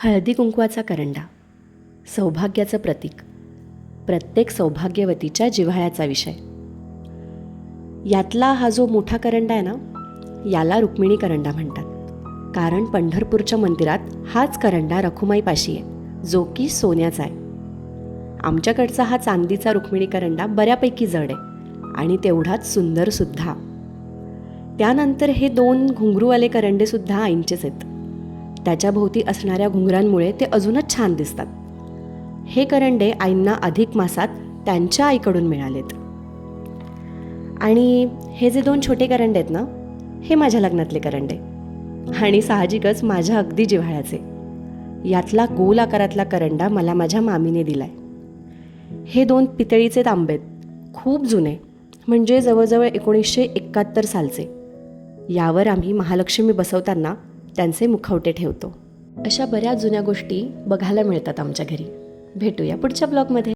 हळदी कुंकवाचा करंडा, सौभाग्याचं प्रतीक, प्रत्येक सौभाग्यवतीच्या जिव्हाळ्याचा विषय. यातला हा जो मोठा करंडा आहे ना, याला रुक्मिणी करंडा म्हणतात. कारण पंढरपूरच्या मंदिरात हाच करंडा रखुमाईपाशी आहे, जो की सोन्याचा आहे. आमच्याकडचा हा चांदीचा रुक्मिणी करंडा बऱ्यापैकी जड आहे आणि तेवढाच सुंदरसुद्धा. त्यानंतर हे 2 घुंगरूवाले करंडेसुद्धा आईंचेच आहेत. त्याच्याभोवती असणाऱ्या घुंगरांमुळे ते अजूनच छान दिसतात. हे करंडे आईंना अधिक मासात त्यांच्या आईकडून मिळालेत. आणि हे जे 2 छोटे करंडे आहेत ना, हे माझ्या लग्नातले करंडे आणि साहजिकच माझ्या अगदी जिव्हाळ्याचे. यातला गोल आकारातला करंडा मला माझ्या मामीने दिलाय. हे 2 पितळीचे तांबे आहेत, खूप जुने, म्हणजे जवळजवळ 1971 सालचे. यावर आम्ही महालक्ष्मी बसवताना त्यांचे मुखवटे ठेवतो. अशा बऱ्याच जुन्या गोष्टी बघायला मिळतात आमच्या घरी. भेटूया पुढच्या ब्लॉगमध्ये.